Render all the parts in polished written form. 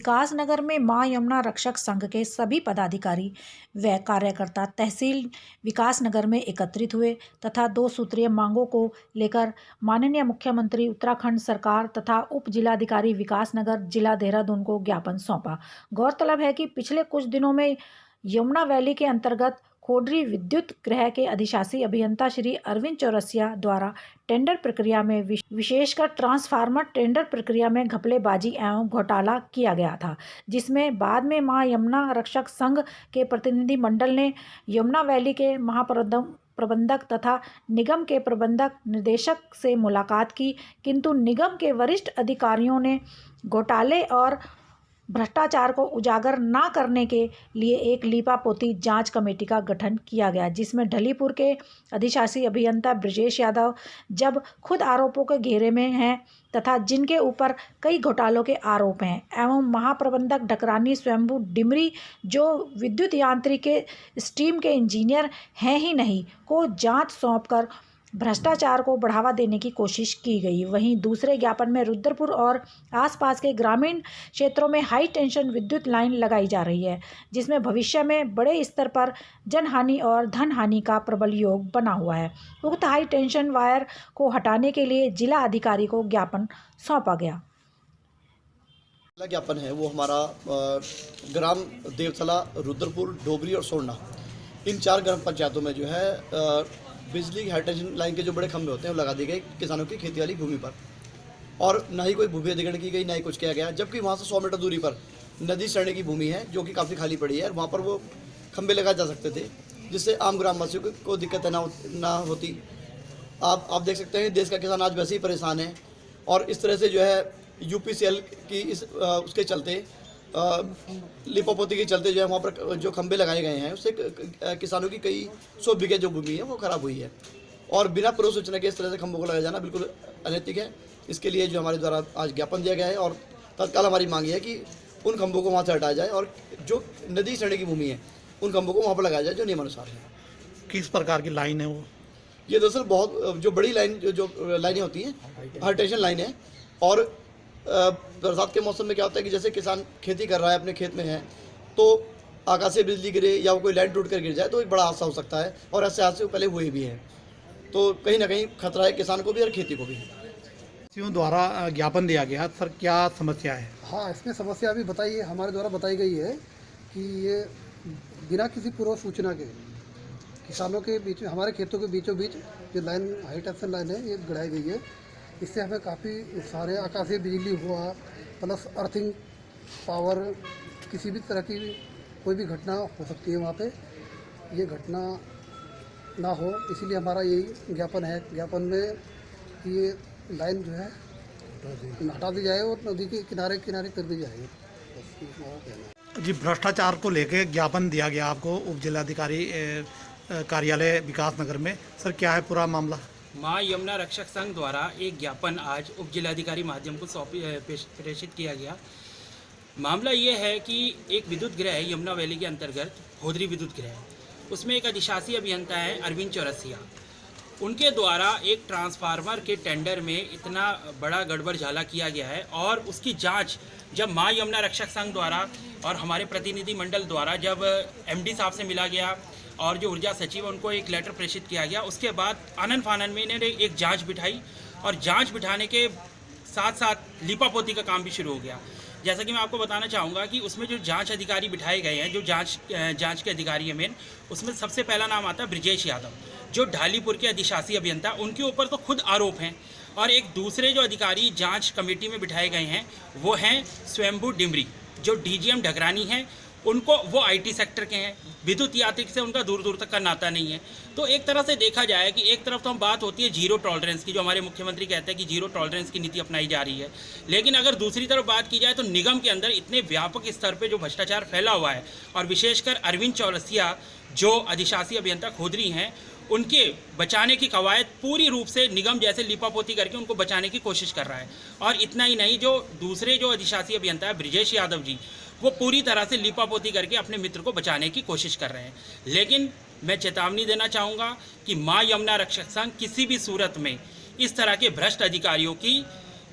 विकासनगर में मां यमुना रक्षक संघ के सभी पदाधिकारी व कार्यकर्ता तहसील विकासनगर में एकत्रित हुए तथा 2 सूत्रीय मांगों को लेकर माननीय मुख्यमंत्री उत्तराखंड सरकार तथा उप जिलाधिकारी विकासनगर जिला देहरादून को ज्ञापन सौंपा। गौरतलब है कि पिछले कुछ दिनों में यमुना वैली के अंतर्गत खोडरी विद्युत गृह के अधिशासी अभियंता श्री अरविंद चौरसिया द्वारा टेंडर प्रक्रिया में विशेषकर ट्रांसफार्मर टेंडर प्रक्रिया में घपलेबाजी एवं घोटाला किया गया था, जिसमें बाद में मां यमुना रक्षक संघ के प्रतिनिधि मंडल ने यमुना वैली के महाप्रबंधक तथा निगम के प्रबंधक निर्देशक से मुलाकात की, किंतु निगम के वरिष्ठ अधिकारियों ने घोटाले और भ्रष्टाचार को उजागर न करने के लिए एक लीपापोती जांच कमेटी का गठन किया गया, जिसमें ढलीपुर के अधिशासी अभियंता ब्रजेश यादव जब खुद आरोपों के घेरे में हैं तथा जिनके ऊपर कई घोटालों के आरोप हैं, एवं महाप्रबंधक ढकरानी स्वयंभू डिमरी जो विद्युत यांत्रिक के स्टीम के इंजीनियर हैं ही नहीं, को जाँच सौंपकर भ्रष्टाचार को बढ़ावा देने की कोशिश की गई। वहीं दूसरे ज्ञापन में रुद्रपुर और आसपास के ग्रामीण क्षेत्रों में हाई टेंशन विद्युत लाइन लगाई जा रही है, जिसमें भविष्य में बड़े स्तर पर जनहानि और धन हानि का प्रबल योग बना हुआ है। उक्त हाई टेंशन वायर को हटाने के लिए जिला अधिकारी को ज्ञापन सौंपा गया। ज्ञापन है वो हमारा ग्राम देवथला, रुद्रपुर, डोबरी और सोरना, इन 4 ग्राम पंचायतों में जो है बिजली की हाई टेंशन लाइन के जो बड़े खंभे होते हैं वो लगा दिए गए किसानों की खेती वाली भूमि पर, और ना ही कोई भूमि अधिग्रहण की गई, ना ही कुछ किया गया। जबकि वहाँ से 100 मीटर दूरी पर नदी सरणे की भूमि है जो कि काफ़ी खाली पड़ी है, वहाँ पर वो खंभे लगाए जा सकते थे, जिससे आम ग्रामवासियों को दिक्कतें ना होती। आप देख सकते हैं देश का किसान आज वैसे ही परेशान है, और इस तरह से जो है UPCL की उसके चलते लिपोपोती के चलते जो है वहाँ पर जो खंभे लगाए गए हैं उससे किसानों की कई 100 बीघे जो भूमि है वो खराब हुई है, और बिना पूर्व सूचना के इस तरह से खंभों को लगाया जाना बिल्कुल अनैतिक है। इसके लिए जो हमारे द्वारा आज ज्ञापन दिया गया है, और तत्काल हमारी मांग है कि उन खंभों को वहाँ से हटाया जाए और जो नदी सरणे की भूमि है उन खंभों को वहाँ पर लगाया जाए जो नियमानुसार है। किस प्रकार की लाइन है वो? ये दरअसल बहुत जो बड़ी लाइन जो लाइनें होती हैं हाई टेंशन लाइन है, और बरसात के मौसम में क्या होता है कि जैसे किसान खेती कर रहा है, अपने खेत में है, तो आकाशीय बिजली गिरे या कोई लाइन टूट कर गिर जाए तो एक बड़ा हादसा हो सकता है, और ऐसे हादसे पहले हुए भी हैं, तो कहीं ना कहीं खतरा है किसान को भी और खेती को भी। द्वारा ज्ञापन दिया गया सर, क्या समस्या है? हाँ, इसमें समस्या अभी बताइए हमारे द्वारा बताई गई है कि ये बिना किसी पूर्व सूचना के किसानों के बीच में, हमारे खेतों के बीचों बीच जो लाइन हाई टेंशन लाइन है ये गड़ाई गई है। इससे हमें काफ़ी नुकसान है। आकाशीय बिजली हुआ प्लस अर्थिंग पावर, किसी भी तरह की कोई भी घटना हो सकती है वहाँ पे, ये घटना ना हो, इसीलिए हमारा यही ज्ञापन है। ज्ञापन में कि ये लाइन जो है हटा दी जाए और नदी के किनारे किनारे कर दी जाए, बस हमारा कहना है। जी, भ्रष्टाचार को लेकर ज्ञापन दिया गया आपको उप जिलाधिकारी कार्यालय विकासनगर में, सर क्या है पूरा मामला? मां यमुना रक्षक संघ द्वारा एक ज्ञापन आज उप जिलाधिकारी माध्यम को प्रेषित किया गया। मामला ये है कि एक विद्युत गृह है यमुना वैली के अंतर्गत, खोडरी विद्युत गृह, उसमें एक अधिशासी अभियंता है अरविंद चौरसिया, उनके द्वारा एक ट्रांसफार्मर के टेंडर में इतना बड़ा गड़बड़ झाला किया गया है, और उसकी जांच जब मां यमुना रक्षक संघ द्वारा और हमारे प्रतिनिधि मंडल द्वारा जब MD साहब से मिला गया और जो ऊर्जा सचिव है उनको एक लेटर प्रेषित किया गया, उसके बाद आनन फानन में इन्होंने एक जांच बिठाई, और जांच बिठाने के साथ साथ लीपापोती का काम भी शुरू हो गया। जैसा कि मैं आपको बताना चाहूँगा कि उसमें जो जांच अधिकारी बिठाए गए हैं, जो जांच के अधिकारी हैं मेन, उसमें सबसे पहला नाम आता है ब्रजेश यादव, जो ढालीपुर के अधिशासी अभियंता, उनके ऊपर तो खुद आरोप हैं, और एक दूसरे जो अधिकारी जाँच कमेटी में बिठाए गए हैं वो हैं स्वयंभू डिमरी, जो DGM ढकरानी हैं, उनको वो IT सेक्टर के हैं, विद्युत यांत्रिक से उनका दूर दूर तक का नाता नहीं है। तो एक तरह से देखा जाए कि एक तरफ तो हम बात होती है जीरो टॉलरेंस की, जो हमारे मुख्यमंत्री कहते हैं कि जीरो टॉलरेंस की नीति अपनाई जा रही है, लेकिन अगर दूसरी तरफ बात की जाए तो निगम के अंदर इतने व्यापक स्तर पे जो भ्रष्टाचार फैला हुआ है, और विशेषकर अरविंद चौरसिया जो अधिशासी अभियंता खोडरी हैं, उनके बचाने की कवायद पूरी रूप से निगम जैसे लिपापोती करके उनको बचाने की कोशिश कर रहा है। और इतना ही नहीं, जो दूसरे जो अधिशासी अभियंता है ब्रजेश यादव जी, वो पूरी तरह से लिपापोती करके अपने मित्र को बचाने की कोशिश कर रहे हैं। लेकिन मैं चेतावनी देना चाहूँगा कि मां यमुना रक्षक संघ किसी भी सूरत में इस तरह के भ्रष्ट अधिकारियों की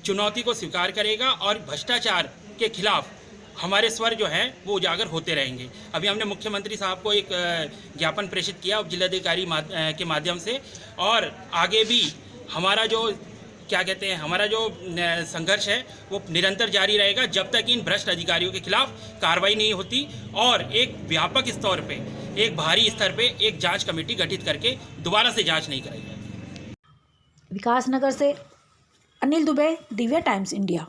चुनौती को स्वीकार करेगा और भ्रष्टाचार के खिलाफ हमारे स्वर जो है वो उजागर होते रहेंगे। अभी हमने मुख्यमंत्री साहब को एक ज्ञापन प्रेषित किया उप जिलाधिकारी के माध्यम से, और आगे भी हमारा जो क्या कहते हैं हमारा जो संघर्ष है वो निरंतर जारी रहेगा जब तक इन भ्रष्ट अधिकारियों के खिलाफ कार्रवाई नहीं होती और एक व्यापक स्तर पे, एक भारी स्तर पे एक जांच कमेटी गठित करके दोबारा से जांच नहीं कराई जाएगी। विकासनगर से अनिल दुबे, दिव्या टाइम्स इंडिया।